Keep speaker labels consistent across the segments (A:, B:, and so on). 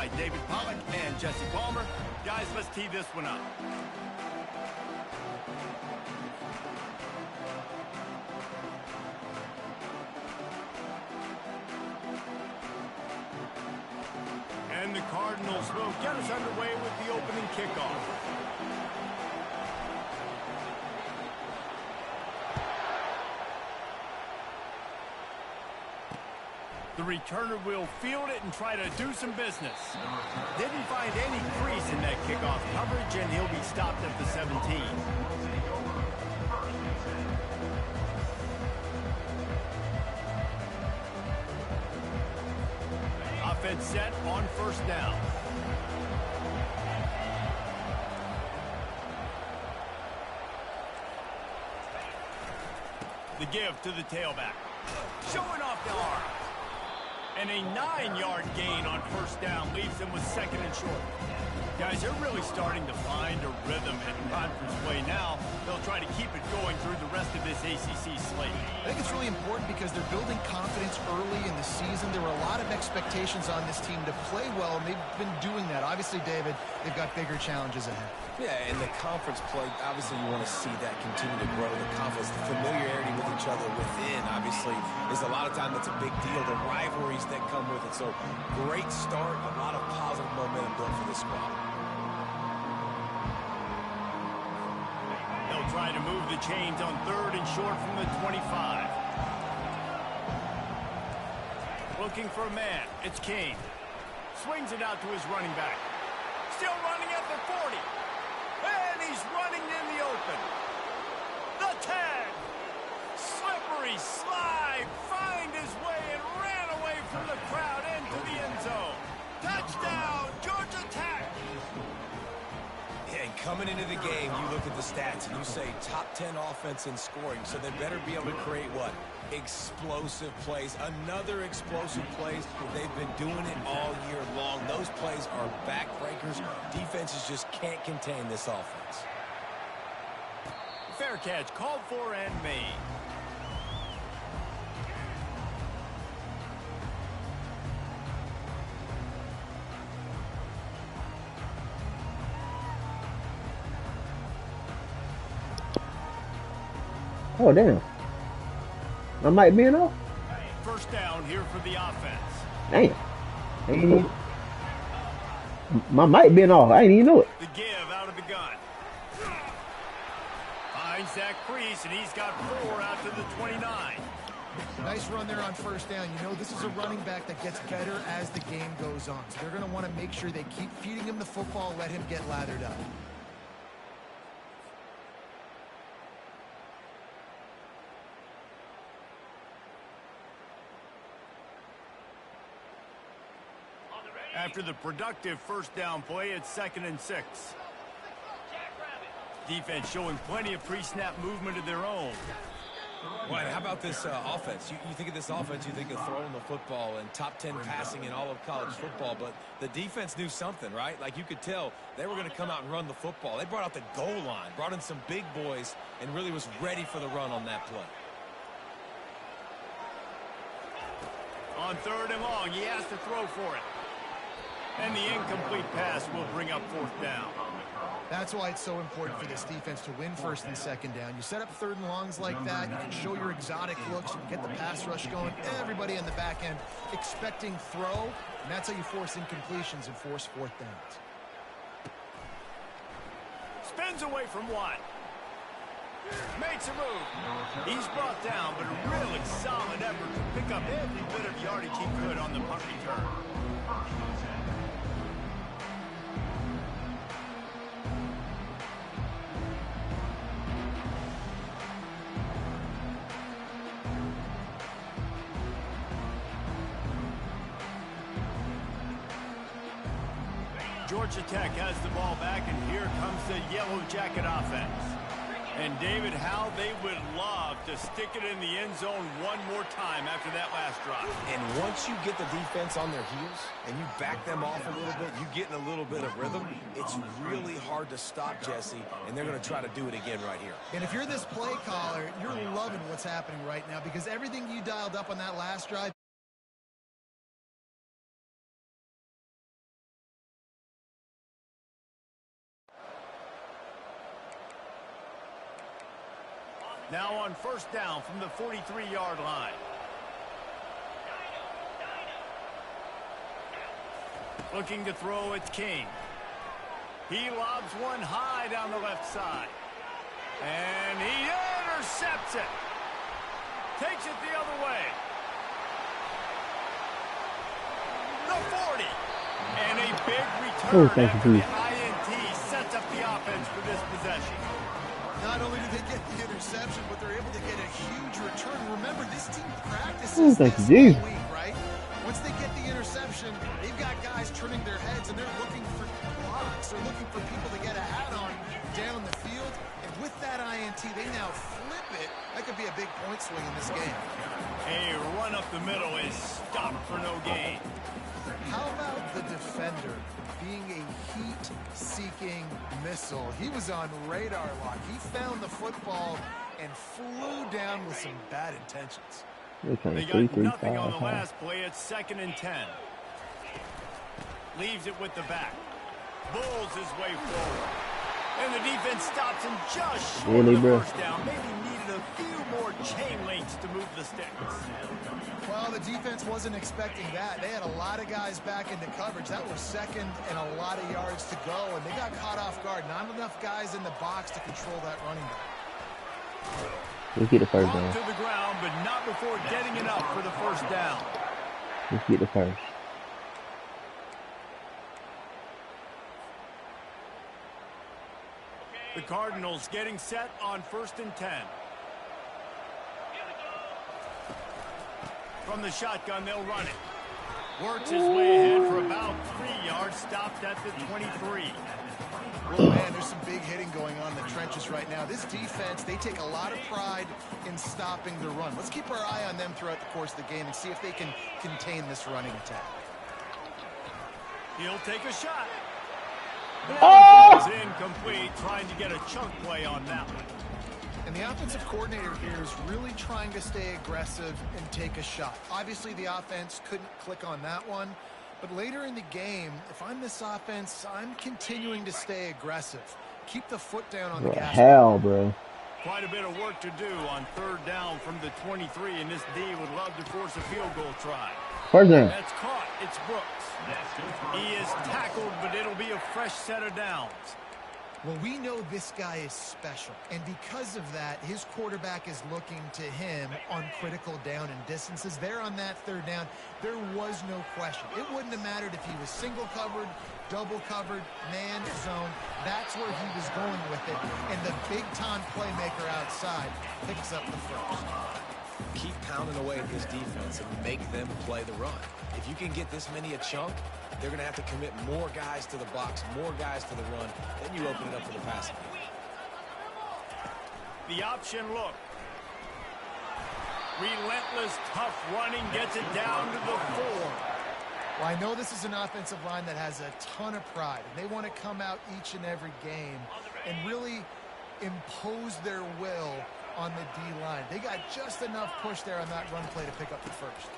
A: by David Pollack and Jesse Palmer. Guys, let's tee this one up. And the Cardinals will get us underway with the opening kickoff. The returner will field it and try to do some business. Didn't find any crease in that kickoff coverage, and he'll be stopped at the 17. Offense set on first down. The give to the tailback. Showing off the arm. And a 9-yard gain on first down leaves them with second and short. Guys, they're really starting to find a rhythm in conference play now. They'll try to keep it going through the rest of this ACC slate.
B: I think it's really important because they're building confidence early in the season. There were a lot of expectations on this team to play well, and they've been doing that. Obviously, David, they've got bigger challenges ahead.
C: Yeah, and the conference play, obviously you want to see that continue to grow. The confidence, the familiarity with each other within, obviously, is a lot of time that's a big deal. The rivalries that come with it. So, great start, a lot of positive momentum built for this squad.
A: They'll try to move the chains on third and short from the 25. Looking for a man. It's King. Swings it out to his running back. Still running at the 40. And he's running in the open. The 10. Slippery slide. Find his way and ran away from the crowd into the end zone. Touchdown, Georgia Tech.
C: And coming into the game, you look at the stats and you say top 10 offense in scoring, so they better be able to create what? Explosive plays. Another explosive plays. They've been doing it all year long. Those plays are backbreakers. Defenses just can't contain this offense.
A: Fair catch called for and made.
D: Oh, damn. I might be off.
A: First down here for the offense.
D: Damn. Ain't even, my mic been off. I ain't even know it.
A: The give out of the gun. Finds that crease, and he's got 4 out to the 29.
B: Nice run there on first down. You know, this is a running back that gets better as the game goes on. So they're going to want to make sure they keep feeding him the football, let him get lathered up.
A: After the productive first down play, it's 2nd and 6. Defense showing plenty of pre-snap movement of their own.
C: Right, how about this offense? You think of this offense, you think of throwing the football and top 10 passing in all of college football, but the defense knew something, right? Like you could tell they were going to come out and run the football. They brought out the goal line, brought in some big boys, and really was ready for the run on that play.
A: On 3rd and long, he has to throw for it. And the incomplete pass will bring up 4th down.
B: That's why it's so important for this defense to win 1st and 2nd down. You set up 3rd and longs like that, you can show your exotic looks, you can get the pass rush going. Everybody in the back end expecting throw, and that's how you force incompletions and force 4th downs.
A: Spins away from one. Makes a move. He's brought down, but a really solid effort to pick up every bit of yardage he could on the punt return. Georgia Tech has the ball back, and here comes the Yellow Jacket offense. And David, how they would love to stick it in the end zone one more time after that last drive.
C: And once you get the defense on their heels and you back them off a little bit, you get in a little bit of rhythm, it's really hard to stop, Jesse, and they're going to try to do it again right here.
B: And if you're this play caller, you're loving what's happening right now because everything you dialed up on that last drive
A: Now on first down from the 43-yard line. Looking to throw, it's King. He lobs one high down the left side. And he intercepts it. Takes it the other way. The 40. And a big return after the INT sets up the offense for this possession.
B: Not only do they get the interception, but they're able to get a huge return. Remember, this team practices this all week, right? Once they get the interception, they've got guys turning their heads, and they're looking for blocks. They're looking for people to get a hat on down the field. And with that INT, they now flip it. That could be a big point swing in this game.
A: A run up the middle is stopped for no gain.
B: How about the defender being a heat-seeking missile? He was on radar lock. He found the football and flew down with some bad intentions.
A: They got nothing on the last play. It's 2nd and 10. Leaves it with the back. Bulls his way forward. And the defense stops him just short of the first down. Maybe needed a few more chain links to move the sticks.
B: Well, the defense wasn't expecting that. They had a lot of guys back into coverage. That was second and a lot of yards to go, and they got caught off guard. Not enough guys in the box to control that running back.
D: Let's get the first down.
A: To the ground, but not before getting it up for the first down.
D: Let's get the first.
A: The Cardinals getting set on 1st and 10. From the shotgun, they'll run it. Works his way ahead for about 3 yards, stopped at the 23.
B: Oh, man, there's some big hitting going on in the trenches right now. This defense, they take a lot of pride in stopping the run. Let's keep our eye on them throughout the course of the game and see if they can contain this running attack.
A: He'll take a shot.
D: Oh!
A: It's incomplete, trying to get a chunk play on that one.
B: And the offensive coordinator here is really trying to stay aggressive and take a shot. Obviously, the offense couldn't click on that one. But later in the game, if I'm this offense, I'm continuing to stay aggressive. Keep the foot down on the gas.
D: Hell, bro.
A: Quite a bit of work to do on 3rd down from the 23, and this D would love to force a field goal try.
D: First down.
A: That's caught. It's Brooks. He is tackled, but it'll be a fresh set of downs.
B: Well, we know this guy is special, and because of that, his quarterback is looking to him on critical down and distances. There on that 3rd down, there was no question. It wouldn't have mattered if he was single covered, double covered, man zone. That's where he was going with it, and the big-time playmaker outside picks up the first.
C: Keep pounding away at this defense and make them play the run. If you can get this many a chunk, they're going to have to commit more guys to the box, more guys to the run. Then you open it up for the passing game.
A: The option look. Relentless, tough running gets it down to the 4.
B: Well, I know this is an offensive line that has a ton of pride, and they want to come out each and every game and really impose their will on the D-line. They got just enough push there on that run play to pick up the first.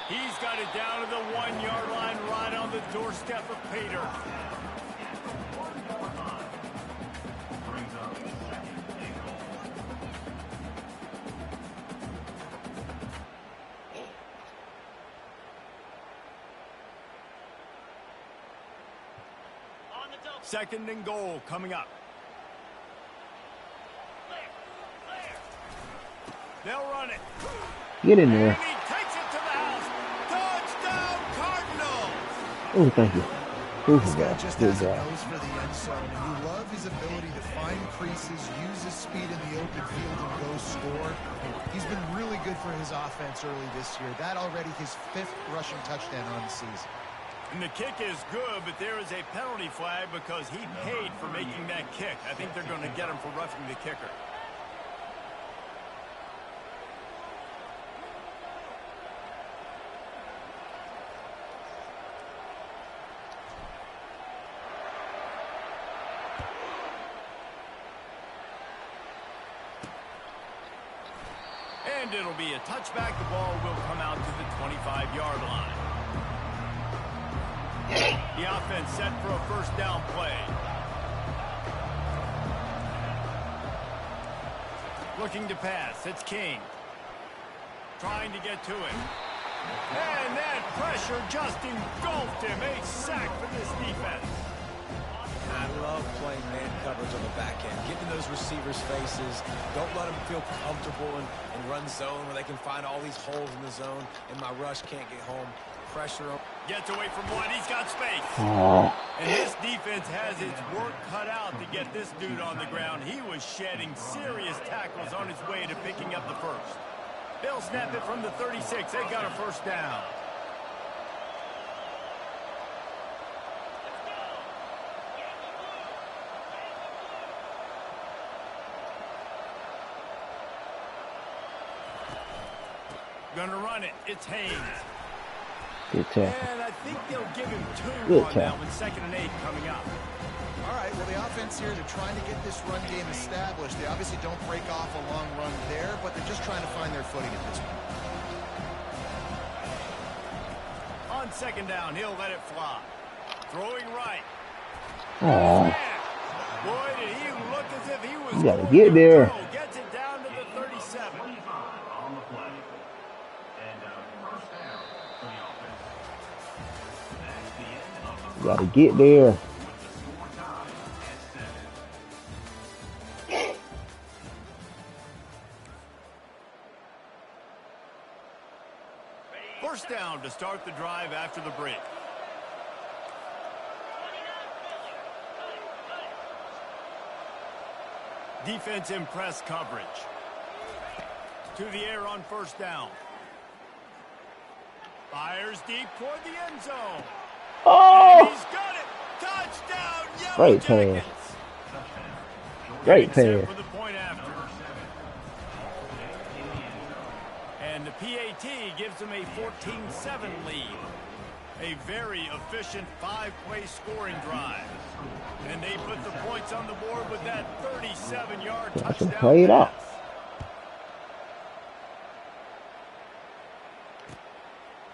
A: He's got it down to the 1-yard line, right on the doorstep of Pater. Second and goal coming up. They'll run it.
D: Get in there.
A: And he takes it to the house. Touchdown, Cardinals.
D: Oh, thank you.
B: This guy just has a nose for the end zone, and you love his ability to find creases, use his speed in the open field, and go score. He's been really good for his offense early this year. That already his 5th rushing touchdown on the season.
A: And the kick is good, but there is a penalty flag because he paid for making that kick. I think they're going to get him for roughing the kicker. And it'll be a touchback. The ball will come out to the 25-yard line. The offense set for a first down play. Looking to pass. It's King. Trying to get to it. And that pressure just engulfed him. A sack for this defense.
C: I love playing man coverage on the back end. Get in those receivers' faces. Don't let them feel comfortable in run zone where they can find all these holes in the zone and my rush can't get home. Pressure him.
A: Gets away from one. He's got space. And this defense has its work cut out to get this dude on the ground. He was shedding serious tackles on his way to picking up the first. They'll snap it from the 36. They got a first down. Gonna run it. It's Haynes.
D: Good tackle.
A: And I think they'll give him 2
D: Good
A: on
D: tackle.
A: that with 2nd and 8 coming up.
B: All right, well, the offense here, they're trying to get this run game established. They obviously don't break off a long run there, but they're just trying to find their footing at this point.
A: On 2nd down, he'll let it fly. Throwing right.
D: Oh,
A: Boy, did he look as if he was
D: you gotta
A: going
D: get
A: to
D: there.
A: throw. Gets it down to the 37.
E: On the play. And first down for the offense. That's the end of the
D: You gotta get there.
E: with the score tied at 7.
A: First down to start the drive after the break. Defense in press coverage. To the air on first down. Fires deep toward the end zone. And
D: Oh,
A: he's got it. Touchdown, Yellow
D: Great pass.
A: Jackets.
D: great
A: Set
D: pass.
A: for the point after. And the PAT gives them a 14-7 lead. A very efficient 5-play scoring drive. And they put the points on the board with that 37-yard touchdown
D: play it
A: pass.
D: up.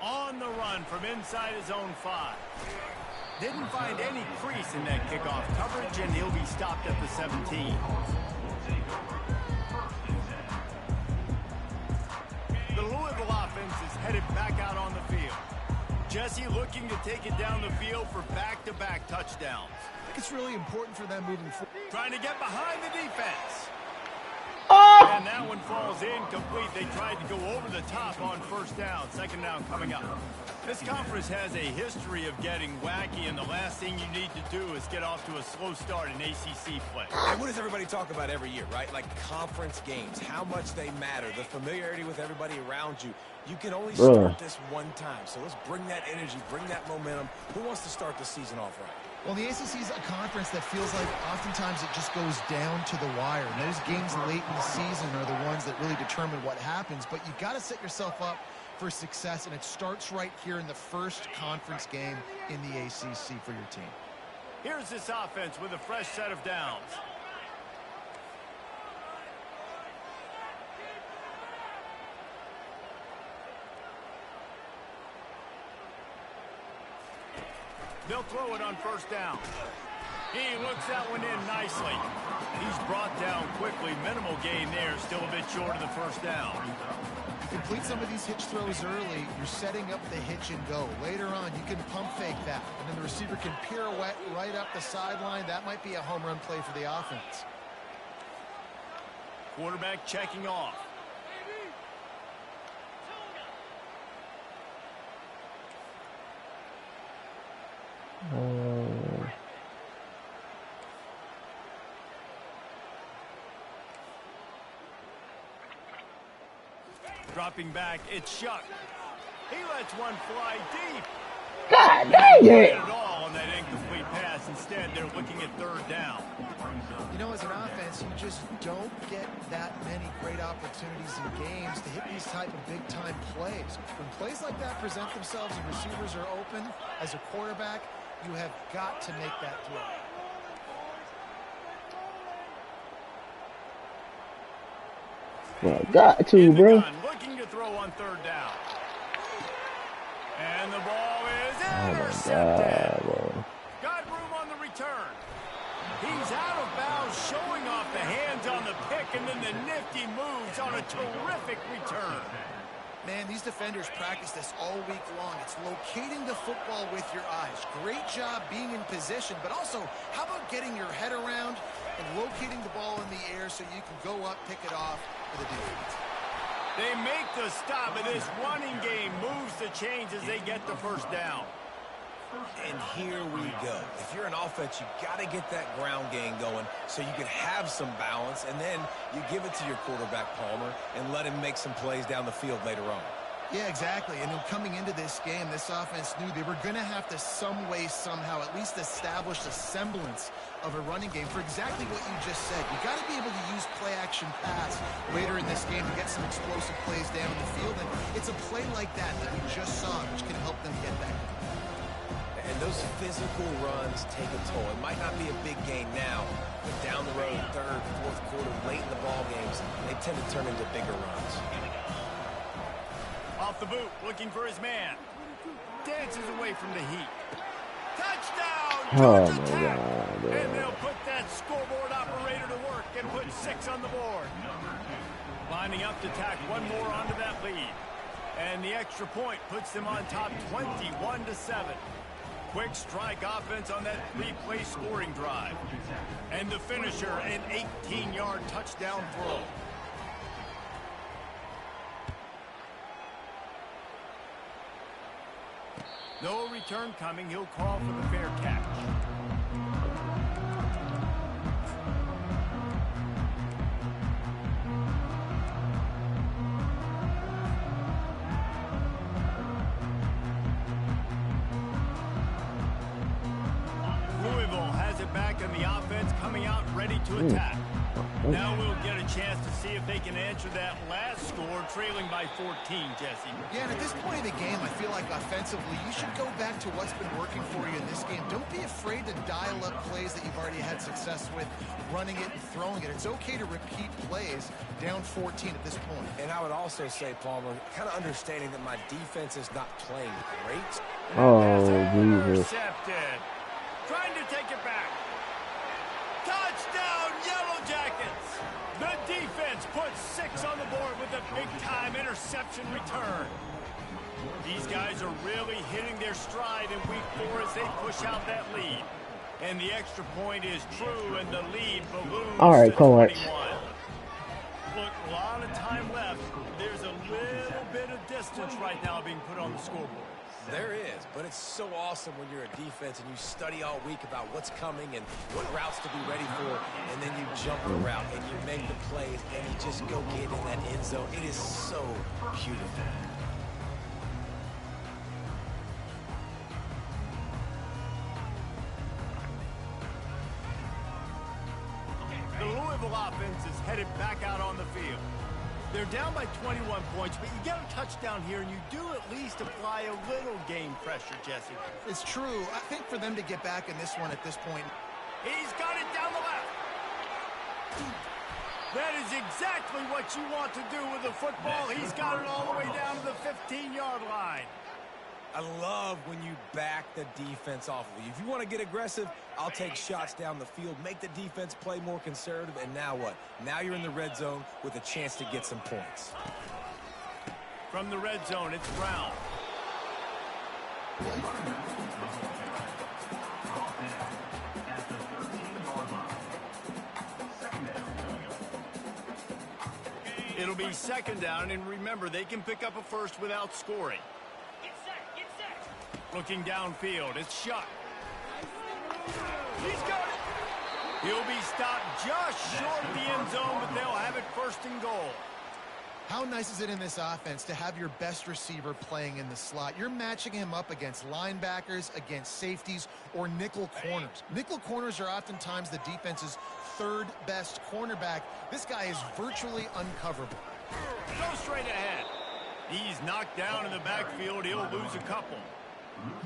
A: On the run from inside his own 5. Didn't find any crease in that kickoff coverage, and he'll be stopped at the 17. The Louisville offense is headed back out on the field. Jesse looking to take it down the field for back-to-back touchdowns.
B: I think it's really important for them moving forward.
A: Trying to get behind the defense.
D: Oh,
A: And that one falls incomplete. They tried to go over the top on first down. 2nd down coming up. This conference has a history of getting wacky, and the last thing you need to do is get off to a slow start in ACC play.
C: And what does everybody talk about every year, right? Like conference games, how much they matter, the familiarity with everybody around you. You can only start this one time. So let's bring that energy, bring that momentum. Who wants to start the season off right?
B: Well, the ACC is a conference that feels like oftentimes it just goes down to the wire. And those games late in the season are the ones that really determine what happens. But you've got to set yourself up for success, and it starts right here in the first conference game in the ACC for your team.
A: Here's this offense with a fresh set of downs. They'll throw it on first down. He looks that one in nicely. He's brought down quickly. Minimal gain there. Still a bit short of the first down.
B: You complete some of these hitch throws early, you're setting up the hitch and go. Later on, you can pump fake that, and then the receiver can pirouette right up the sideline. That might be a home run play for the offense.
A: Quarterback checking off. Dropping back, it's Shuck. He lets one fly deep.
D: God dang
A: Not
D: it.
A: at all on that incomplete pass. Instead, they're looking at 3rd down.
B: You know, as an offense, you just don't get that many great opportunities in games to hit these type of big-time plays. When plays like that present themselves and receivers are open, as a quarterback, you have got to make that throw.
D: Well, got to,
A: In the
D: bro.
A: gun, looking to throw on 3rd down. And the ball is
D: Oh my
A: intercepted.
D: God, bro.
A: Got room on the return. He's out of bounds, showing off the hands on the pick, and then the nifty moves on a terrific return.
B: Man, these defenders practice this all week long. It's locating the football with your eyes. Great job being in position, but also, how about getting your head around and locating the ball in the air so you can go up, pick it off for the defense.
A: They make the stop, and this running game moves the chains as they get the first down.
C: And here we go. If you're an offense, you got to get that ground game going so you can have some balance, and then you give it to your quarterback, Palmer, and let him make some plays down the field later on.
B: Yeah, exactly. And coming into this game, this offense knew they were going to have to some way, somehow, at least establish a semblance of a running game for exactly what you just said. You got to be able to use play-action pass later in this game to get some explosive plays down the field. And it's a play like that we just saw, which can help them get that.
C: And those physical runs take a toll. It might not be a big gain now, but down the road, third, fourth quarter, late in the ball games, they tend to turn into bigger runs.
A: Off the boot, looking for his man. Dances away from the heat. Touchdown! Georgia Tech! And they'll put that scoreboard operator to work and put 6 on the board. Lining up to tack one more onto that lead. And the extra point puts them on top 21-7. Quick strike offense on that 3-play scoring drive. And the finisher, an 18-yard touchdown throw. No return coming. He'll call for the fair catch. Louisville has it back in the offense, coming out ready to attack. Now we'll get a chance to see if they can answer that last score, trailing by 14, Jesse.
B: Yeah, and at this point of the game, I feel like offensively, you should go back to what's been working for you in this game. Don't be afraid to dial up plays that you've already had success with, running it and throwing it. It's okay to repeat plays down 14 at this point.
C: And I would also say, Palmer, kind of understanding that my defense is not playing great.
A: Intercepted. Trying to take it back. Touchdown, Yellow Jackets! The defense puts 6 on the board with a big-time interception return. These guys are really hitting their stride in week 4 as they push out that lead. And the extra point is true, and the lead balloons to 21. Look, a lot of time left. There's a little bit of distance right now being put on the scoreboard.
C: There is, but it's so awesome when you're a defense and you study all week about what's coming and what routes to be ready for, and then you jump the route and you make the plays and you just go get in that end zone. It is so beautiful.
A: The Louisville offense is headed back out on the field. They're down by 21 points, but you get a touchdown here, and you do at least apply a little game pressure, Jesse.
B: It's true. I think for them to get back in this one at this point.
A: He's got it down the left. That is exactly what you want to do with the football. He's got it all the way down to the 15-yard line.
C: I love when you back the defense off of you. If you want to get aggressive, I'll take shots down the field, make the defense play more conservative, and now what? Now you're in the red zone with a chance to get some points.
A: From the red zone, it's Brown. It'll be second down, and remember, they can pick up a first without scoring. Looking downfield, it's Shuck. He's got it. He'll be stopped just short of the end zone, but they'll have it first and goal.
B: How nice is it in this offense to have your best receiver playing in the slot? You're matching him up against linebackers, against safeties, or nickel corners. Nickel corners are oftentimes the defense's third best cornerback. This guy is virtually uncoverable.
A: Go straight ahead. He's knocked down in the backfield. He'll lose a couple.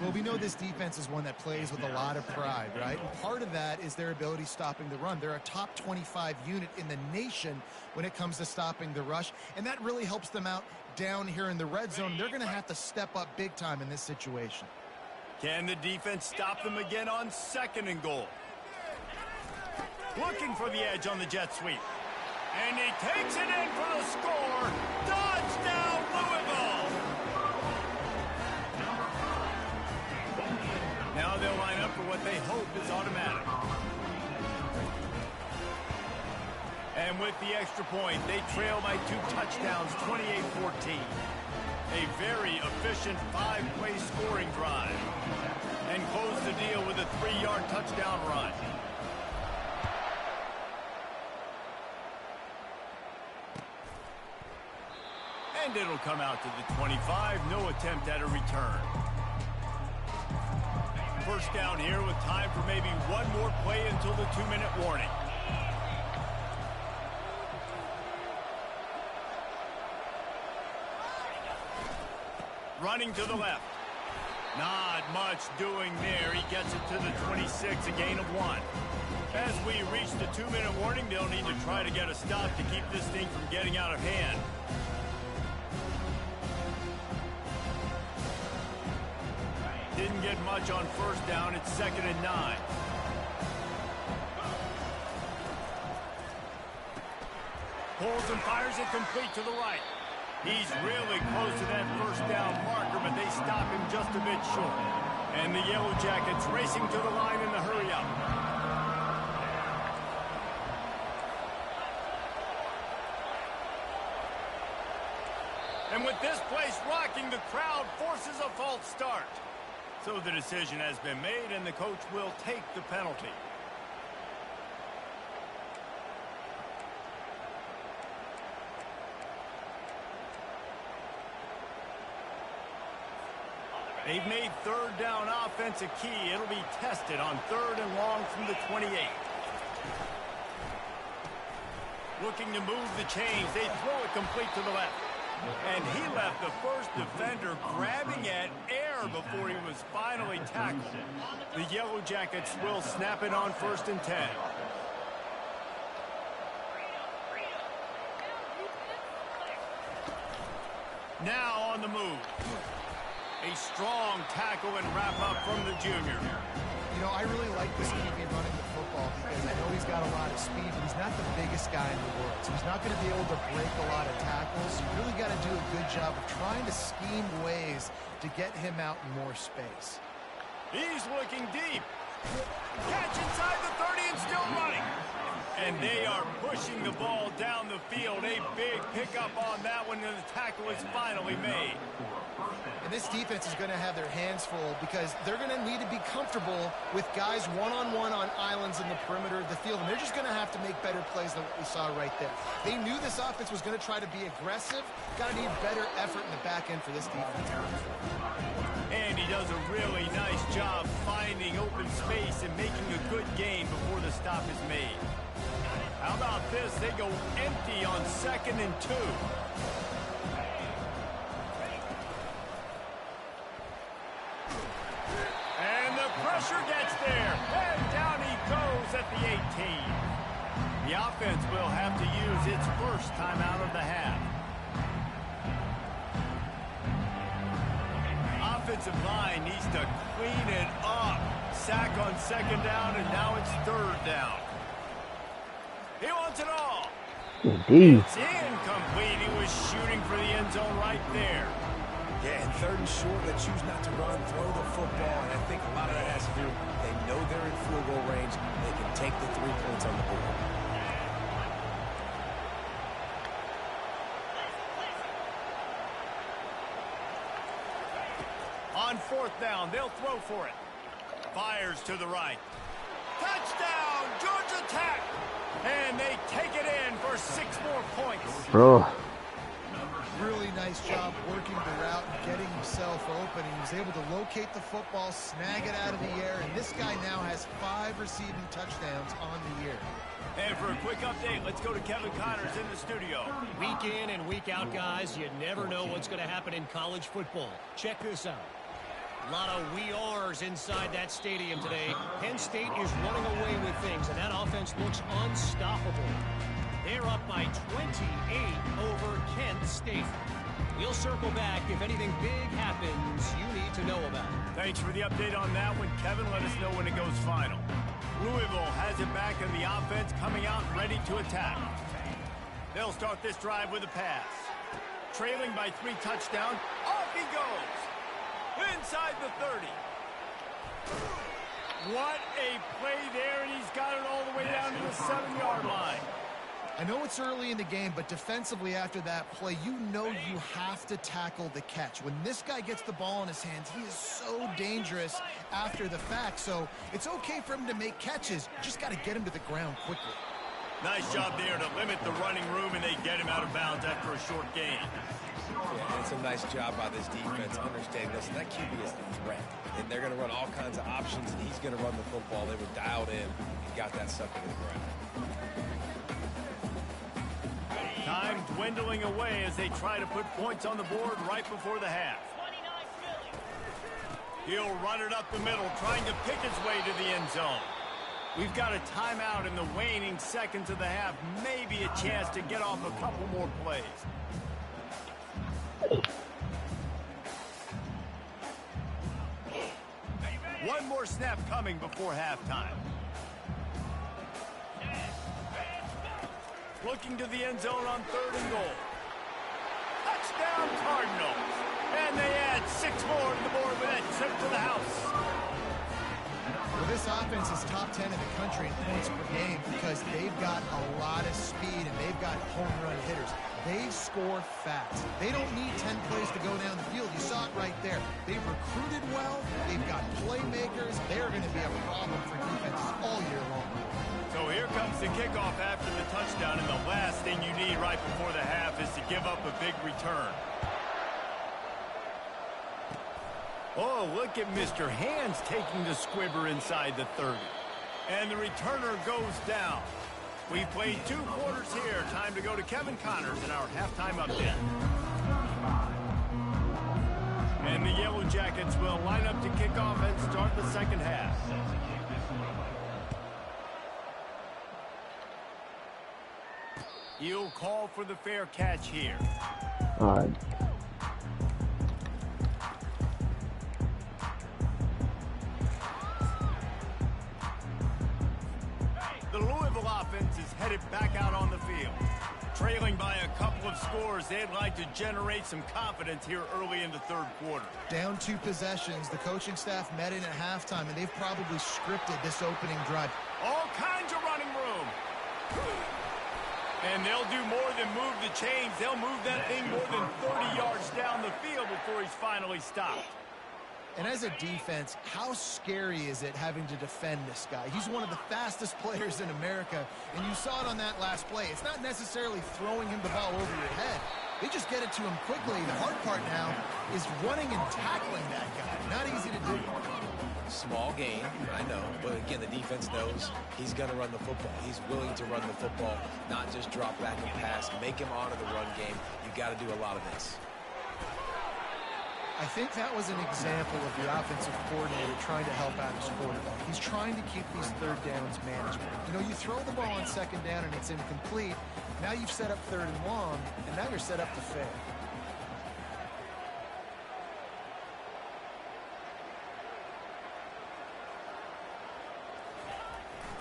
B: Well, we know this defense is one that plays with a lot of pride, right? And part of that is their ability stopping the run. They're a top 25 unit in the nation when it comes to stopping the rush, and that really helps them out down here in the red zone. They're going to have to step up big time in this situation.
A: Can the defense stop them again on second and goal? Looking for the edge on the jet sweep. And he takes it in for the score. Touchdown, Louisville. Now they'll line up for what they hope is automatic. And with the extra point, they trail by 2 touchdowns, 28-14. A very efficient 5-play scoring drive. And close the deal with a 3-yard touchdown run. And it'll come out to the 25. No attempt at a return. First down here with time for maybe one more play until the 2-minute warning. Running to the left. Not much doing there. He gets it to the 26, a gain of 1. As we reach the 2-minute warning, they'll need to try to get a stop to keep this thing from getting out of hand. Didn't get much on first down. It's 2nd and 9. Pulls and fires it complete to the right. He's really close to that first down marker, but they stop him just a bit short. And the Yellow Jackets racing to the line in the hurry-up. And with this place rocking, the crowd forces a false start. So the decision has been made, and the coach will take the penalty. They've made 3rd down offense a key. It'll be tested on 3rd and long from the 28. Looking to move the chains. They throw it complete to the left. And he left the first defender grabbing at air before he was finally tackled. The Yellow Jackets will snap it on 1st and 10. Now on the move. A strong tackle and wrap up from the junior.
B: You know, I really like this QB running the football because I know he's got a lot of speed, but he's not the biggest guy in the world. So he's not going to be able to break a lot of tackles. You really got to do a good job of trying to scheme ways to get him out in more space.
A: He's looking deep. Catch inside the 30 and still running. And they are pushing the ball down the field. A big pickup on that one, and the tackle is finally made.
B: And this defense is going to have their hands full because they're going to need to be comfortable with guys one-on-one on islands in the perimeter of the field. And they're just going to have to make better plays than what we saw right there. They knew this offense was going to try to be aggressive. Got to need better effort in the back end for this defense.
A: And he does a really nice job finding open space and making a good gain before the stop is made. How about this? They go empty on 2nd and 2. Pressure gets there, and down he goes at the 18. The offense will have to use its first timeout of the half. Offensive line needs to clean it up. Sack on 2nd down, and now it's 3rd down. He wants it all.
D: Indeed.
A: It's incomplete. He was shooting for the end zone right there.
C: Yeah, and 3rd and short, they choose not to run, throw the football, and I think a lot of that has to do, they know they're in field goal range, they can take the 3 points on the board.
A: On 4th down, they'll throw for it. Fires to the right. Touchdown, Georgia Tech! And they take it in for 6 more points.
D: Bro.
B: Really nice job working the route and getting himself open. He was able to locate the football, snag it out of the air, and this guy now has 5 receiving touchdowns on the year.
A: And for a quick update, let's go to Kevin Connors in the studio.
F: Week in and week out, guys, you never know what's going to happen in college football. Check this out. A lot of we are's inside that stadium today. Penn State is running away with things, and that offense looks unstoppable. They're up by 28 over Kent State. We'll circle back if anything big happens you need to know about.
A: Thanks for the update on that one, Kevin. Let us know when it goes final. Louisville has it back in the offense, coming out ready to attack. They'll start this drive with a pass. Trailing by 3 touchdowns. Off he goes. Inside the 30. What a play there, and he's got it all the way down to the 7-yard line.
B: I know it's early in the game, but defensively after that play, you know you have to tackle the catch. When this guy gets the ball in his hands, he is so dangerous after the fact. So it's okay for him to make catches. Just got to get him to the ground quickly.
A: Nice job there to limit the running room, and they get him out of bounds after a short gain.
C: Yeah, it's a nice job by this defense understanding this. That QB is a threat, and they're going to run all kinds of options, and he's going to run the football. They were dialed in and got that sucker to the ground.
A: Time dwindling away as they try to put points on the board right before the half. He'll run it up the middle, trying to pick his way to the end zone. We've got a timeout in the waning seconds of the half. Maybe a chance to get off a couple more plays. One more snap coming before halftime. Looking to the end zone on 3rd and goal. Touchdown Cardinals. And they add 6 more to the board with that trip to the house.
B: Well, this offense is top 10 in the country in points per game because they've got a lot of speed and they've got home run hitters. They score fast. They don't need 10 plays to go down the field. You saw it right there. They've recruited well. They've got playmakers. They're going to be a problem for defenses all year long.
A: So here comes the kickoff after the touchdown, and the last thing you need right before the half is to give up a big return. Oh, look at Mr. Hands taking the squibber inside the 30. And the returner goes down. We've played 2 quarters here. Time to go to Kevin Connors in our halftime update. And the Yellow Jackets will line up to kick off and start the second half. He'll call for the fair catch here.
D: All right.
A: The Louisville offense is headed back out on the field. Trailing by a couple of scores, they'd like to generate some confidence here early in the 3rd quarter.
B: Down 2 possessions. The coaching staff met in at halftime, and they've probably scripted this opening drive.
A: All kinds of running room. And they'll do more than move the chains. They'll move that thing more than 30 yards down the field before he's finally stopped.
B: And as a defense, how scary is it having to defend this guy? He's one of the fastest players in America, and you saw it on that last play. It's not necessarily throwing him the ball over your head. They just get it to him quickly. The hard part now is running and tackling that guy. Not easy to do.
C: Small gain, I know, but again, the defense knows he's going to run the football. He's willing to run the football, not just drop back and pass, make him honor the run game. You got to do a lot of this.
B: I think that was an example of the offensive coordinator trying to help out his quarterback. He's trying to keep these 3rd downs manageable. You know, you throw the ball on 2nd down and it's incomplete. Now you've set up 3rd and long, and now you're set up to fail.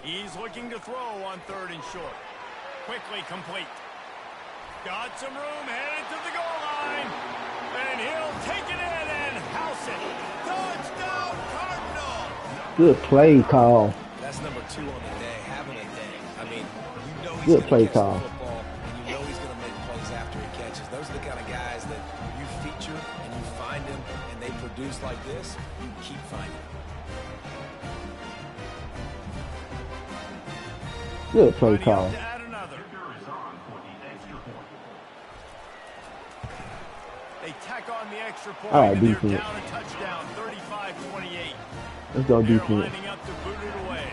A: He's looking to throw on 3rd and short. Quickly complete. Got some room, headed to the goal line. And he'll take it in and house it. Touchdown, Cardinal!
D: Good play call.
C: That's number 2 on the day, having a day. I mean, you know he's
D: Good
C: going
D: play
C: to catch
D: call.
C: the football, and you know he's going to make plays after he catches. Those are the kind of guys that you feature and you find them, and they produce like this, you keep finding them.
D: Good play call.
A: To add another. They tack on the extra point,
D: All right,
A: and they're
D: defense.
A: down a touchdown, 35-28.
D: Let's go
A: They're
D: defense.
A: lining up to boot it away.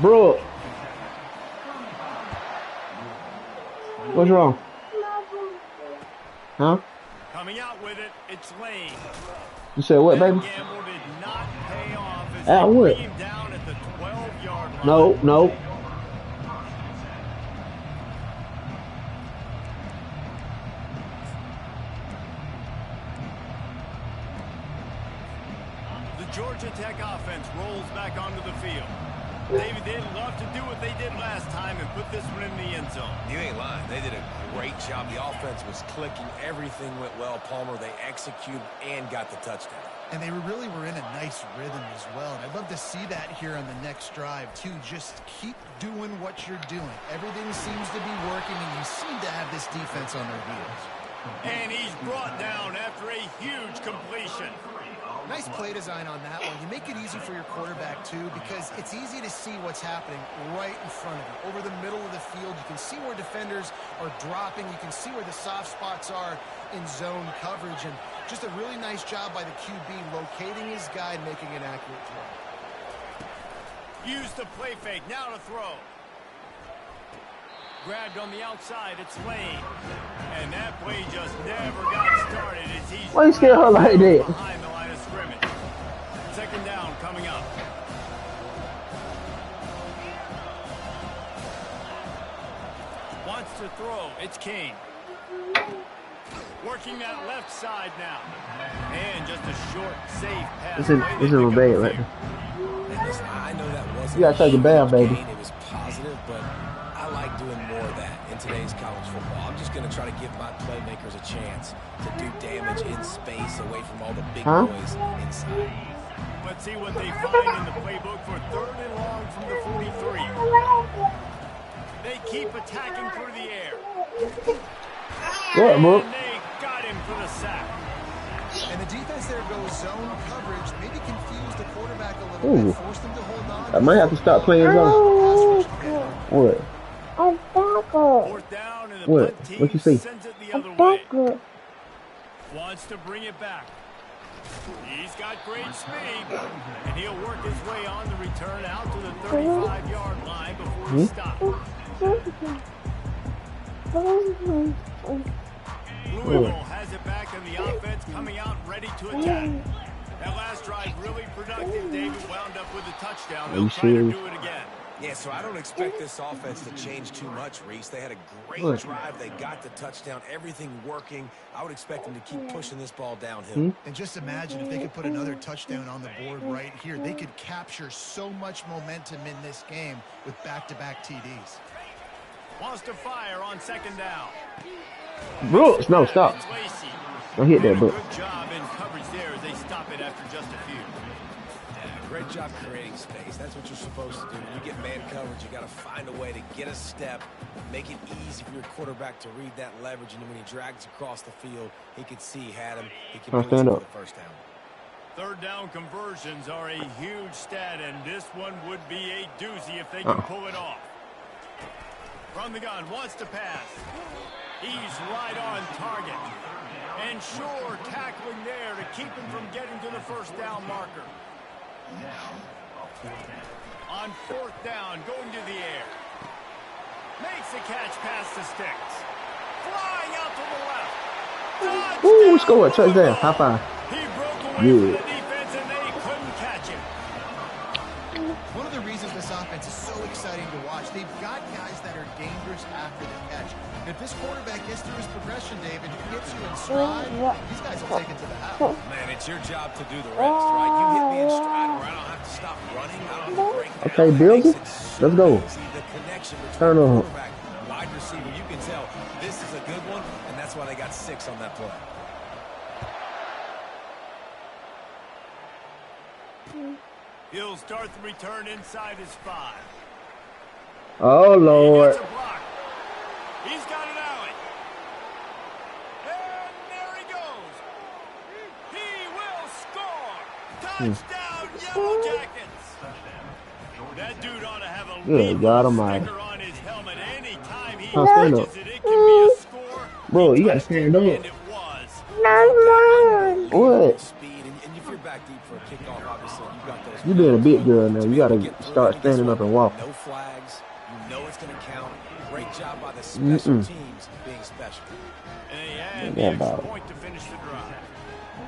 D: Bro. What's wrong? Huh?
A: Coming out with it, it's Lane.
D: You said what,
A: That
D: baby?
A: gamble did not pay off as
D: At
A: they
D: what?
A: bring him down at the 12-yard line.
D: No, no.
A: The Georgia Tech offense rolls back onto the field. David, they'd love to do what they did last time and put this one in the end zone.
C: You ain't lying. They did a great job. The offense was clicking. Everything went well. Palmer, they executed and got the touchdown.
B: And they really were in a nice rhythm as well. And I'd love to see that here on the next drive, too. Just keep doing what you're doing. Everything seems to be working, and you seem to have this defense on their heels.
A: And he's brought down after a huge completion.
B: Nice play design on that one. You make it easy for your quarterback, too, because it's easy to see what's happening right in front of you. Over the middle of the field, you can see where defenders are dropping. You can see where the soft spots are in zone coverage. And just a really nice job by the QB locating his guy and making an accurate throw.
A: Use the play fake. Now to throw. Grabbed on the outside. It's Lane. And that play just never got started as he's
D: Why you scare her like that?
A: behind the line of scrimmage. Second down coming up. Wants to throw. It's Kane. Working that left side now. And just a short, safe pass.
D: This is a bad right there.
C: And listen, I know that wasn't
D: You gotta take it down, baby.
C: It was positive, but I like doing more of that in today's college football. I'm just going to try to give my playmakers a chance to do damage in space away from all the big boys inside.
A: Let's see what they find in the playbook for third and long from the 43. They keep attacking through the air.
D: What, bro?
A: And they got him for the sack.
B: And the defense there goes zone coverage, maybe confused the quarterback a little bit, forced him to hold on.
D: I might have to stop playing zone. What?
A: Fourth down and the
D: What?
A: punt team
D: What you say?
A: sends it the other way. Wants to bring it back. He's got great speed, and he'll work his way on the return out to the 35-yard line before he stops. Louisville has it back in the offense, coming out ready to attack. That last drive really productive. David wound up with a touchdown. They'll try to do it again.
C: Yeah, so I don't expect this offense to change too much, Reese. They had a great drive. They got the touchdown. Everything working. I would expect them to keep pushing this ball downhill.
B: And just imagine if they could put another touchdown on the board right here. They could capture so much momentum in this game with back-to-back TDs.
A: Wants to fire on second down.
D: Brooks, no, stop.
A: It's Lacey.
D: Don't hit that,
A: Good
D: Brooks.
A: job in coverage there as they stop it after just a few.
C: Great job creating space. That's what you're supposed to do. When you get man coverage, you got to find a way to get a step, make it easy for your quarterback to read that leverage, and then when he drags across the field, he could see he had him. He can release him for the first down.
A: Third down conversions are a huge stat, and this one would be a doozy if they can pull it off. From the gun, wants to pass. He's right on target. And sure, tackling there to keep him from getting to the first down marker. On fourth down, going to the air. Makes the catch past the sticks. Flying out to the left.
D: Ooh, score, touchdown, high five.
A: He broke away from the defense and they couldn't catch him.
B: One of the reasons this offense is so exciting to watch, they've got guys that are dangerous after the catch. And if this quarterback gets through his progression, David, gets you in stride, these guys will take it to the house.
C: Man, it's your job to do the rest, right? You hit me in stride where I don't have to stop running. I don't have to break down.
D: Okay, build it. Let's go.
C: The connection between
D: Turn on.
C: quarterback and wide receiver, you can tell this is a good one, and that's why they got 6 on that play.
A: He'll start the return inside his 5.
D: Oh, Lord.
A: He gets a block. He's got an alley. And there he goes. He will score. Touchdown, Yellow Jackets. That dude ought to have a
D: Good God Almighty.
A: sticker on his helmet anytime he
D: Stand up.
A: touches it. It can be a score.
D: Bro, you gotta stand up.
A: And it was.
D: What?
C: Speed, and if you're back deep for a kickoff, obviously, you got those.
D: You being a big girl now. You gotta start standing up and walking.
C: No flags. You know it's going to count. Great job by the special teams being special.
A: And they had
D: Yeah,
A: the extra
D: about.
A: point to finish the drive.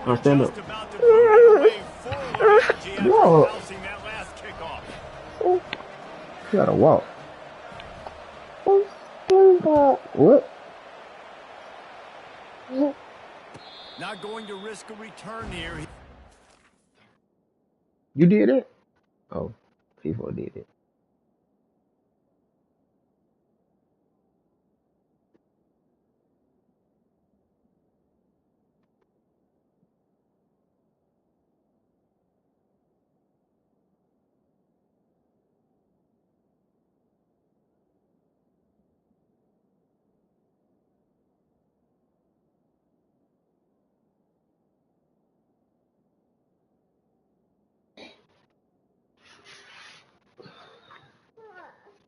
D: I'll stand up.
A: Just about to put it away forward after
D: Whoa.
A: bouncing that last kickoff.
D: You gotta walk. What?
A: Not going to risk a return here.
D: You did it? Oh, people did it.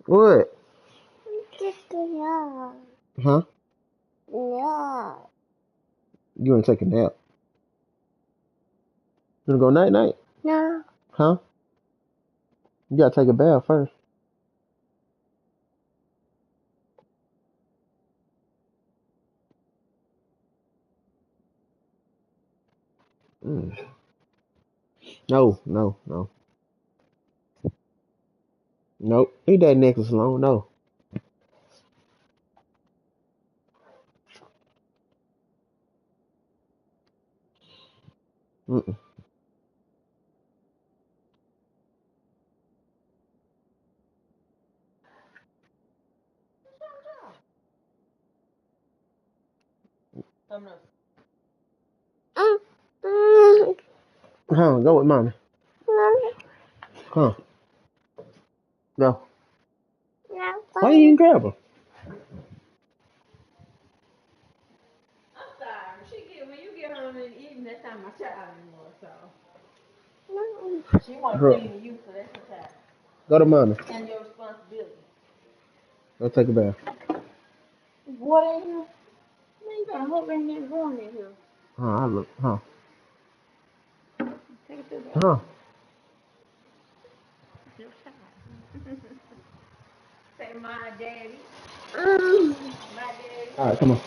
D: What?
G: Yeah.
D: Huh?
G: Yeah.
D: You want to take a nap? You want to go night-night?
G: No.
D: Huh? You got to take a bath first. Mm. No, no, no. Nope. Leave that necklace alone. No. Mm-mm.
G: Mm. Mm.
D: Huh? Go with mommy.
G: No.
D: Huh? Go.
G: No.
D: Why you even grab her? Bro, go to mommy. Go take a bath.
G: What in here? Man, I hope ain't nothing wrong in here.
D: Huh? I look. Huh?
G: Take it to the
D: Huh?
G: Say my daddy. My daddy.
D: All right, come on.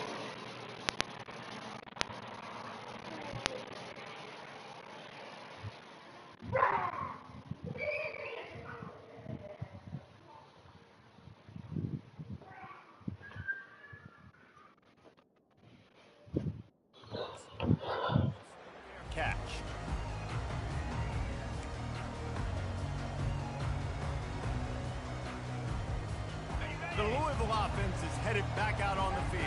A: Catch. The Louisville offense is headed back out on the field.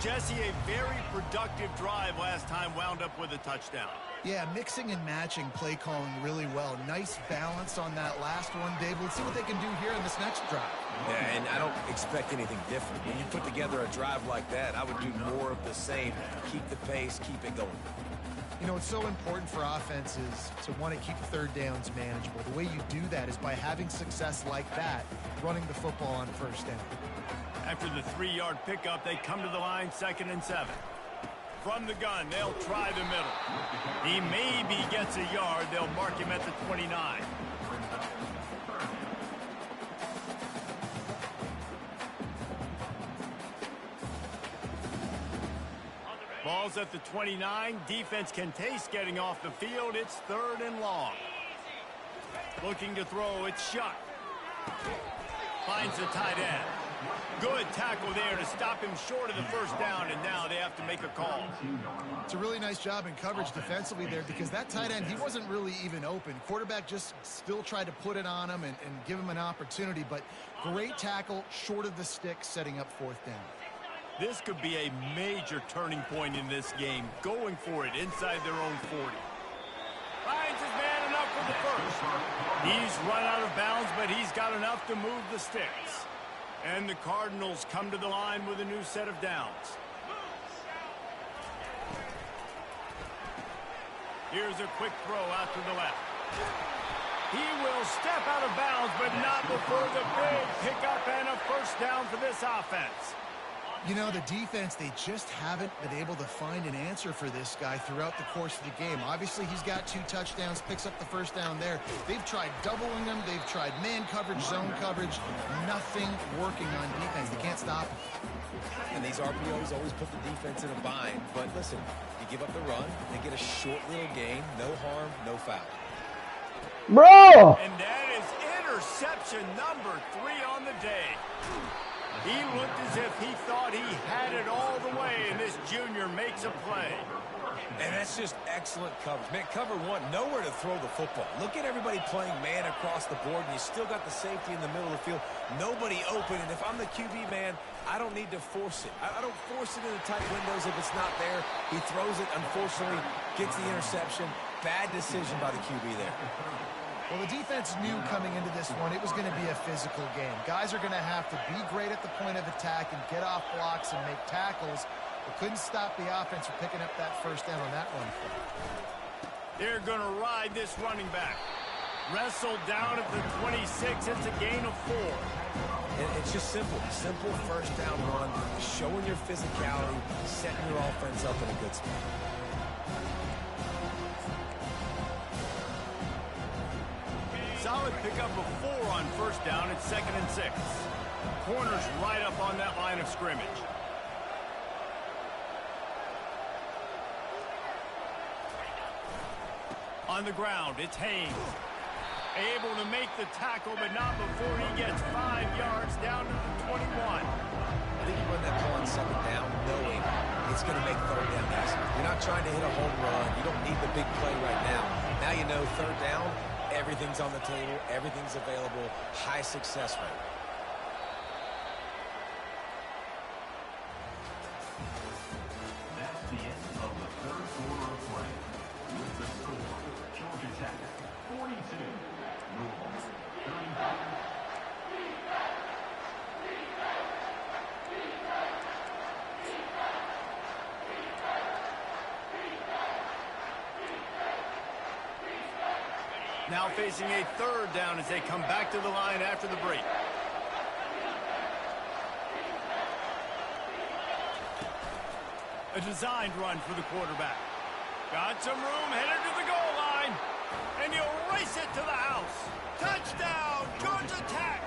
A: Jesse, a very productive drive last time wound up with a touchdown.
B: Yeah, mixing and matching play calling really well. Nice balance on that last one, Dave. Let's see what they can do here in this next drive.
C: Yeah, and I don't expect anything different. When you put together a drive like that, I would do more of the same. Keep the pace, keep it going.
B: You know, it's so important for offenses to want to keep third downs manageable. The way you do that is by having success like that, running the football on first down.
A: After the 3-yard pickup, they come to the line 2nd and 7. From the gun, they'll try the middle. He maybe gets a yard. They'll mark him at the 29. Ball's at the 29. Defense can taste getting off the field. It's 3rd and long. Looking to throw. It's Shuck. Finds the tight end. Good tackle there to stop him short of the first down, and now they have to make a call.
B: It's a really nice job in coverage defensively there because that tight end, he wasn't really even open. Quarterback just still tried to put it on him and give him an opportunity, but great tackle short of the stick, setting up 4th down.
A: This could be a major turning point in this game, going for it inside their own 40. Finds his man enough for the first. He's run out of bounds, but he's got enough to move the sticks. And the Cardinals come to the line with a new set of downs. Here's a quick throw out to the left. He will step out of bounds, but not before the big pickup and a first down for this offense.
B: You know, the defense, they just haven't been able to find an answer for this guy throughout the course of the game. Obviously, he's got 2 touchdowns, picks up the first down there. They've tried doubling him. They've tried man coverage, zone coverage. Nothing working on defense. They can't stop him.
C: And these RPOs always put the defense in a bind. But listen, you give up the run, they get a short little gain, no harm, no foul.
D: Bro!
A: And that is interception number 3 on the day. He looked as if he thought he had it all the way, and this junior makes a play.
C: And that's just excellent coverage. Man, cover 1, nowhere to throw the football. Look at everybody playing man across the board, and you still got the safety in the middle of the field. Nobody open, and if I'm the QB, man, I don't need to force it. I don't force it into tight windows if it's not there. He throws it, unfortunately, gets the interception. Bad decision by the QB there.
B: Well, the defense knew coming into this one it was going to be a physical game. Guys are going to have to be great at the point of attack and get off blocks and make tackles. But couldn't stop the offense from picking up that first down on that one.
A: They're going to ride this running back. Wrestled down at the 26. It's a gain of 4.
C: And it's just simple. Simple first down run, showing your physicality, setting your offense up in a good spot.
A: Solid pickup of 4 on first down. It's 2nd and 6. Corner's right up on that line of scrimmage. On the ground, it's Haynes. Able to make the tackle, but not before he gets 5 yards down to the 21.
C: I think you run that ball on 2nd down knowing it's going to make 3rd down easy. You're not trying to hit a home run. You don't need the big play right now. Now you know 3rd down, everything's on the table, everything's available, high success rate.
E: That's the end of the 3rd quarter of play. With the score, Georgia Tech 42, Louisville 35.
A: Now facing a 3rd down as they come back to the line after the break. A designed run for the quarterback. Got some room, headed to the goal line. And he'll race it to the house. Touchdown, Georgia Tech!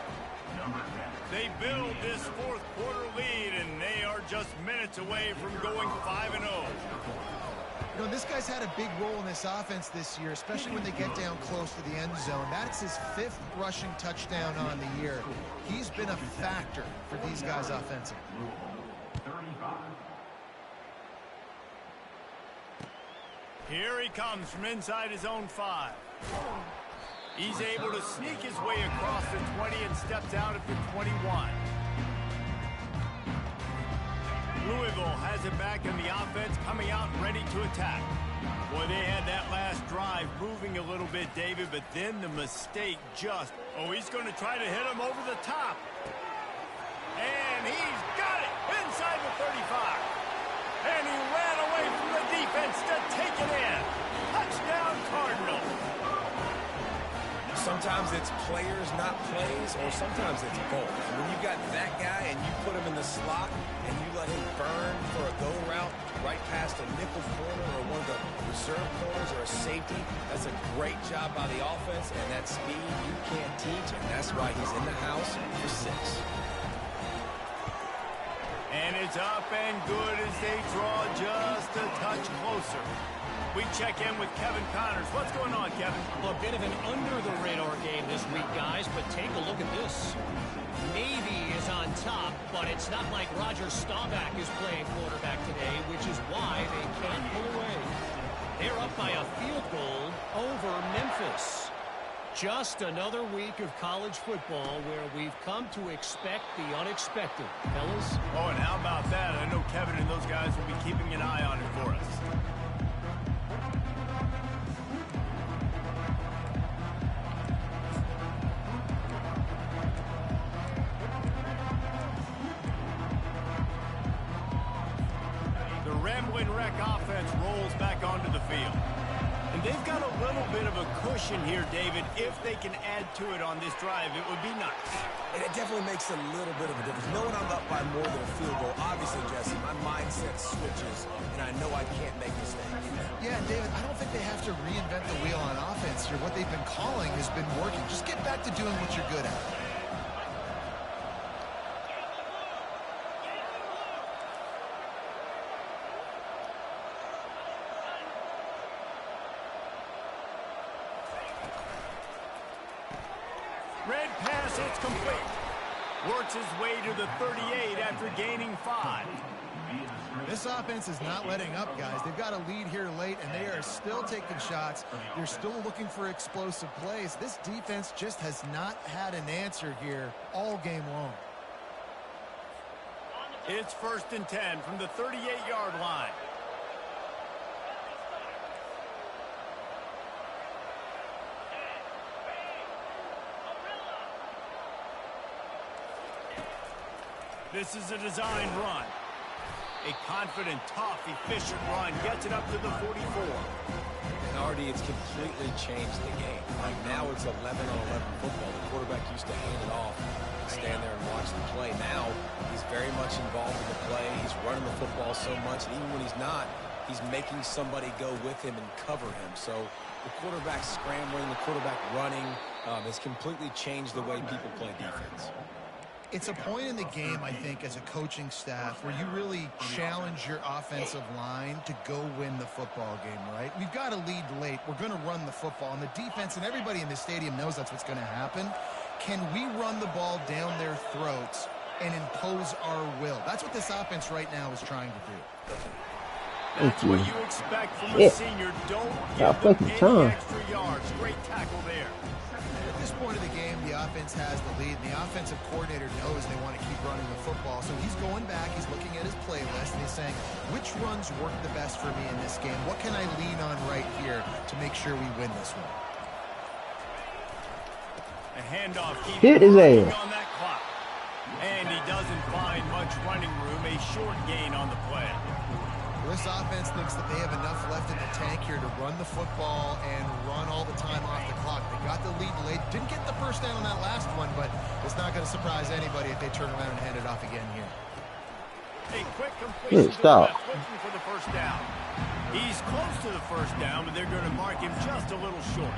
A: They build this 4th quarter lead, and they are just minutes away from going 5-0.
B: You know, this guy's had a big role in this offense this year, especially when they get down close to the end zone. That's his 5th rushing touchdown on the year. He's been a factor for these guys offensively.
E: 35.
A: Here he comes from inside his own 5. He's able to sneak his way across the 20 and steps out at the 21. Louisville has it back in the offense, coming out ready to attack. Boy, they had that last drive moving a little bit, David, but then the mistake just... Oh, he's going to try to hit him over the top. And he's got it inside the 35. And he ran away from the defense to take it in. Touchdown, Cardinal.
C: Sometimes it's players, not plays, or sometimes it's both. And when you got that guy and you put him in the slot and you let him burn for a go route right past a nickel corner or one of the reserve corners or a safety, that's a great job by the offense, and that speed you can't teach, and that's why he's in the house for 6.
A: And it's up and good as they draw just a touch closer. We check in with Kevin Connors. What's going on, Kevin?
F: A bit of an under-the-radar game this week, guys, but take a look at this. Navy is on top, but it's not like Roger Staubach is playing quarterback today, which is why they can't pull away. They're up by a field goal over Memphis. Just another week of college football where we've come to expect the unexpected, fellas.
A: Oh, and how about that? I know Kevin and those guys will be keeping an eye on it for us. The Ramblin' Wreck offense rolls back onto the field. And they've got a little bit of a cushion here, David. If they can add to it on this drive, it would be nice.
C: And it definitely makes a little bit of a difference. Knowing I'm up by more than a field goal, obviously, Jesse, my mindset switches, and I know I can't make mistakes.
B: Yeah, and David, I don't think they have to reinvent the wheel on offense here. What they've been calling has been working. Just get back to doing what you're good at.
A: Red pass, it's complete. Works his way to the 38 after gaining 5.
B: This offense is not letting up, guys. They've got a lead here late, and they are still taking shots. They're still looking for explosive plays. This defense just has not had an answer here all game long.
A: It's 1st and 10 from the 38-yard line. This is a designed run. A confident, tough, efficient run gets it up to the 44.
C: Already, it's completely changed the game. Like now it's 11-on-11 football. The quarterback used to hand it off and stand there and watch the play. Now he's very much involved in the play. He's running the football so much, and even when he's not, he's making somebody go with him and cover him. So the quarterback scrambling, the quarterback running has completely changed the way people play defense.
B: It's a point in the game, I think, as a coaching staff where you really challenge your offensive line to go win the football game, right? We've got to lead late. We're going to run the football. And the defense and everybody in the stadium knows that's what's going to happen. Can we run the ball down their throats and impose our will? That's what this offense right now is trying to do.
A: That's what you expect from a senior. Don't give them any extra yards. Great tackle there.
B: At this point of the game, the offense has the lead. The offensive coordinator knows they want to keep running the football. So he's going back, he's looking at his playlist, and he's saying, which runs work the best for me in this game? What can I lean on right here to make sure we win this one?
A: A handoff keeps
D: Hit his ass.
A: on that clock. And he doesn't find much running room. A short gain on the play.
B: This offense thinks that they have enough left in the tank here to run the football and run all the time off the clock. They got the lead late. Didn't get the first down on that last one, but it's not going to surprise anybody if they turn around and hand it off again here.
A: A quick completion to the left, looking for the first down. He's close to the first down, but they're going to mark him just a little short.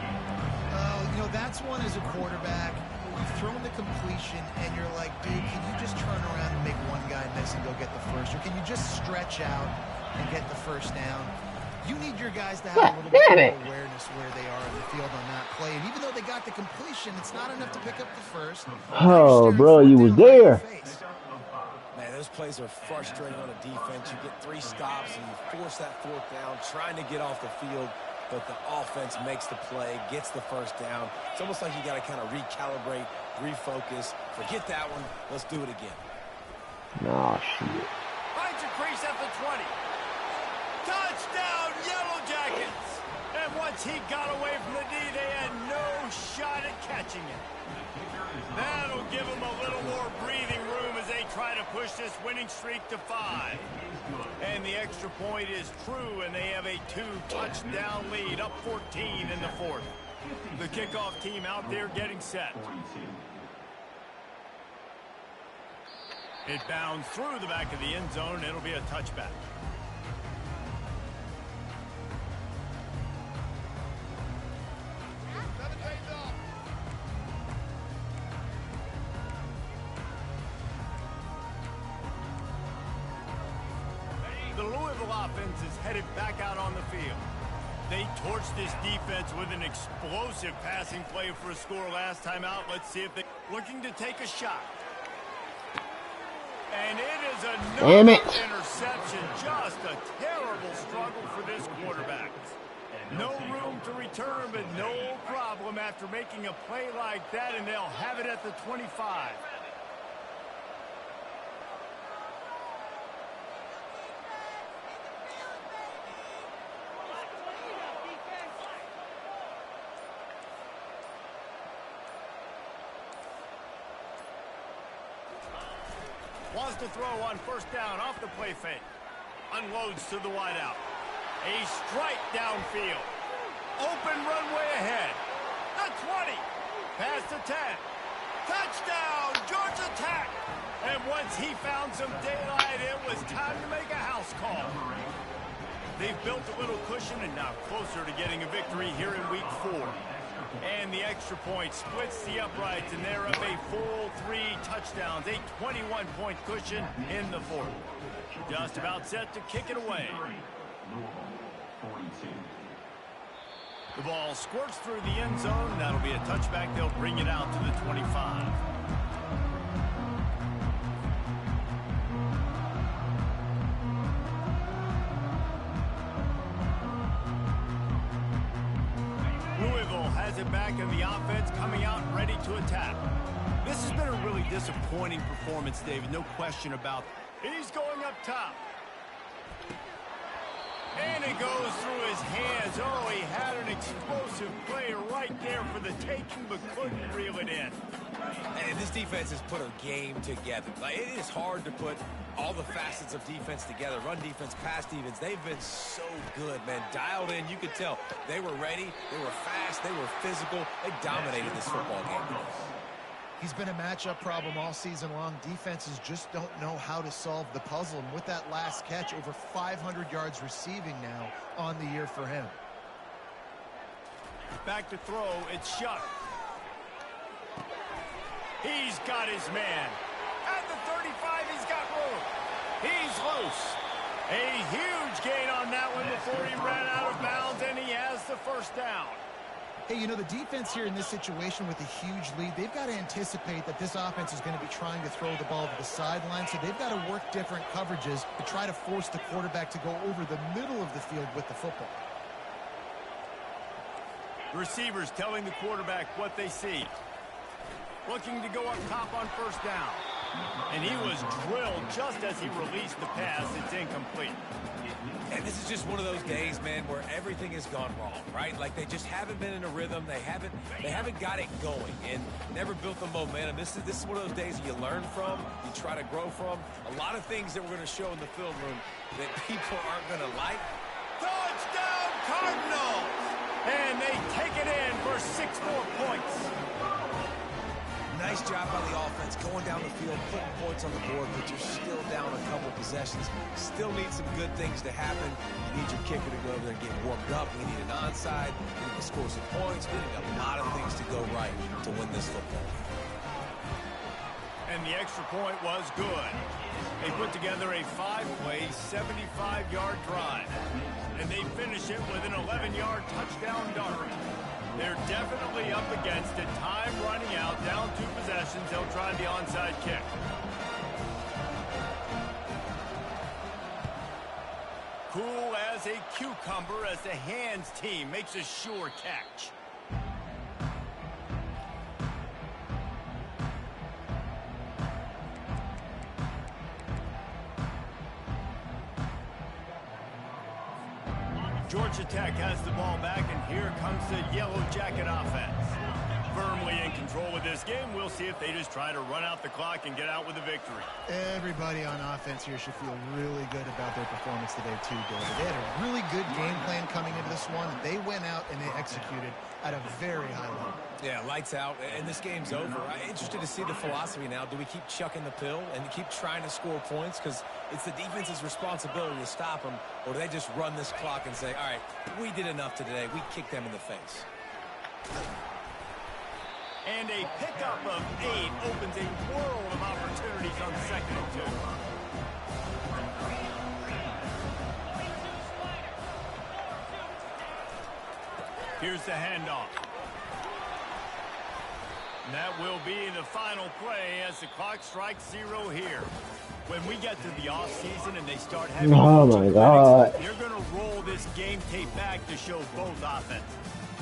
B: You know, that's one as a quarterback. You've thrown the completion, and you're like, dude, can you just turn around and make one guy miss and go get the first? Or can you just stretch out and get the first down? You need your guys to have a little bit of awareness where they are in the field on that play. And even though they got the completion, it's not enough to pick up the first.
D: Oh, bro, you was there.
C: Man, those plays are frustrating on a defense. You get 3 stops and you force that 4th down, trying to get off the field, but the offense makes the play, gets the first down. It's almost like you got to kind of recalibrate, refocus. Forget that one. Let's do it again.
D: Nah, shit.
A: Finds a crease at the 20. Touchdown, Yellow Jackets! And once he got away from the D, they had no shot at catching it. That'll give them a little more breathing room as they try to push this winning streak to 5. And the extra point is true, and they have a 2-touchdown lead, up 14 in the 4th. The kickoff team out there getting set. It bounds through the back of the end zone. It'll be a touchback. The Louisville offense is headed back out on the field. They torched this defense with an explosive passing play for a score last time out. Let's see if they're looking to take a shot. And it is another interception. Just a terrible struggle for this quarterback. No room to return, but no problem after making a play like that, and they'll have it at the 25. Wants to throw on first down off the play fake. Unloads to the wideout. A strike downfield. Open runway ahead. The 20. Past the 10. Touchdown, Georgia Tech. And once he found some daylight, it was time to make a house call. They've built a little cushion and now closer to getting a victory here in week 4. And the extra point splits the uprights, and they're up a full 3 touchdowns, a 21-point cushion in the 4th. Just about set to kick it away. The ball squirts through the end zone. That'll be a touchback. They'll bring it out to the 25. It back, and the offense coming out ready to attack. This has been a really disappointing performance, David. No question about it. He's going up top. And it goes through his hands. Oh, he had an explosive play right there for the taking, but couldn't reel it in.
C: And this defense has put a game together. Like, it is hard to put all the facets of defense together. Run defense, pass defense. They've been so good, man. Dialed in. You could tell they were ready. They were fast. They were physical. They dominated this football game.
B: He's been a matchup problem all season long. Defenses just don't know how to solve the puzzle. And with that last catch, over 500 yards receiving now on the year for him.
A: Back to throw. It's Shuck. He's got his man. At the 35, he's got room. He's loose. A huge gain on that one before he ran out of bounds, and he has the first down.
B: Hey, you know, the defense here in this situation with a huge lead, they've got to anticipate that this offense is going to be trying to throw the ball to the sideline, so they've got to work different coverages to try to force the quarterback to go over the middle of the field with the football.
A: Receivers telling the quarterback what they see. Looking to go up top on first down. And he was drilled just as he released the pass. It's incomplete.
C: And this is just one of those days, man, where everything has gone wrong, right? Like they just haven't been in a rhythm. They haven't got it going and never built the momentum. This is one of those days you learn from, you try to grow from. A lot of things that we're going to show in the film room that people aren't going to like.
A: Touchdown, Cardinals! And they take it in for 6 more points.
C: Nice job by the offense going down the field, putting points on the board, but you're still down a couple possessions. Still need some good things to happen. You need your kicker to go over there and get warmed up. You need an onside. You need to score some points. You need a lot of things to go right to win this football game.
A: And the extra point was good. They put together a 5-play, 75-yard drive. And they finish it with an 11-yard touchdown dart. They're definitely up against it. Time running out, down 2 possessions. They'll try the onside kick. Cool as a cucumber as the hands team makes a sure catch. Georgia Tech has the ball back, and here comes the Yellow Jacket offense. Firmly in control of this game. We'll see if they just try to run out the clock and get out with a victory.
B: Everybody on offense here should feel really good about their performance today too, David. They had a really good game plan coming into this one. They went out and they executed at a very high level.
C: Yeah, lights out, and this game's over. I'm interested to see the philosophy now. Do we keep chucking the pill and keep trying to score points? Because it's the defense's responsibility to stop them, or do they just run this clock and say, all right, we did enough today. We kicked them in the face.
A: And a pickup of 8 opens a world of opportunities on 2nd and 2. Here's the handoff. And that will be the final play as the clock strikes 0 here. When we get to the offseason and they start having
D: my God,
A: they're going to roll this game tape back to show both offenses.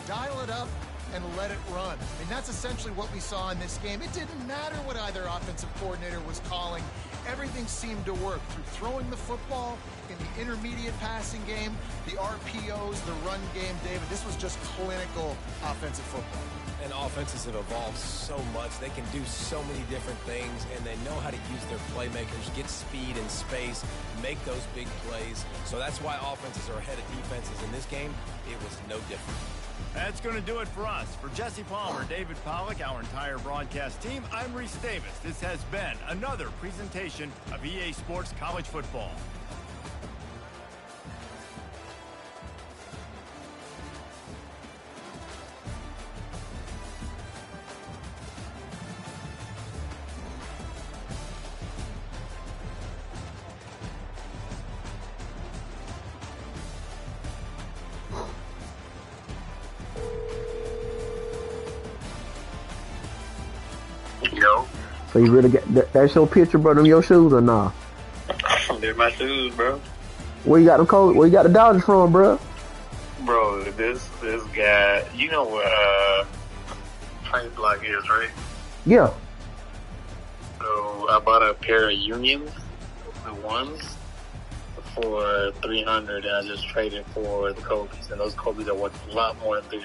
B: Dial it up and let it run. I mean, that's essentially what we saw in this game. It didn't matter what either offensive coordinator was calling. Everything seemed to work through throwing the football, in the intermediate passing game, the RPOs, the run game, David. This was just clinical offensive football.
C: And offenses have evolved so much. They can do so many different things, and they know how to use their playmakers, get speed and space, make those big plays. So that's why offenses are ahead of defenses. In this game, it was no different.
A: That's going to do it for us. For Jesse Palmer, David Pollack, our entire broadcast team, I'm Reese Davis. This has been another presentation of EA Sports College Football.
H: Yo.
D: So you really get that's your picture, bro? Them your shoes or nah?
H: They're my shoes, bro.
D: Where you got them cold? Where you got the Dodgers from, bro?
H: Bro, this guy, you know what Price Block is, right?
D: Yeah.
H: So I bought a pair of Unions, the ones, for 300 and I just traded for the Kobe's, and those Kobe's are worth a lot more than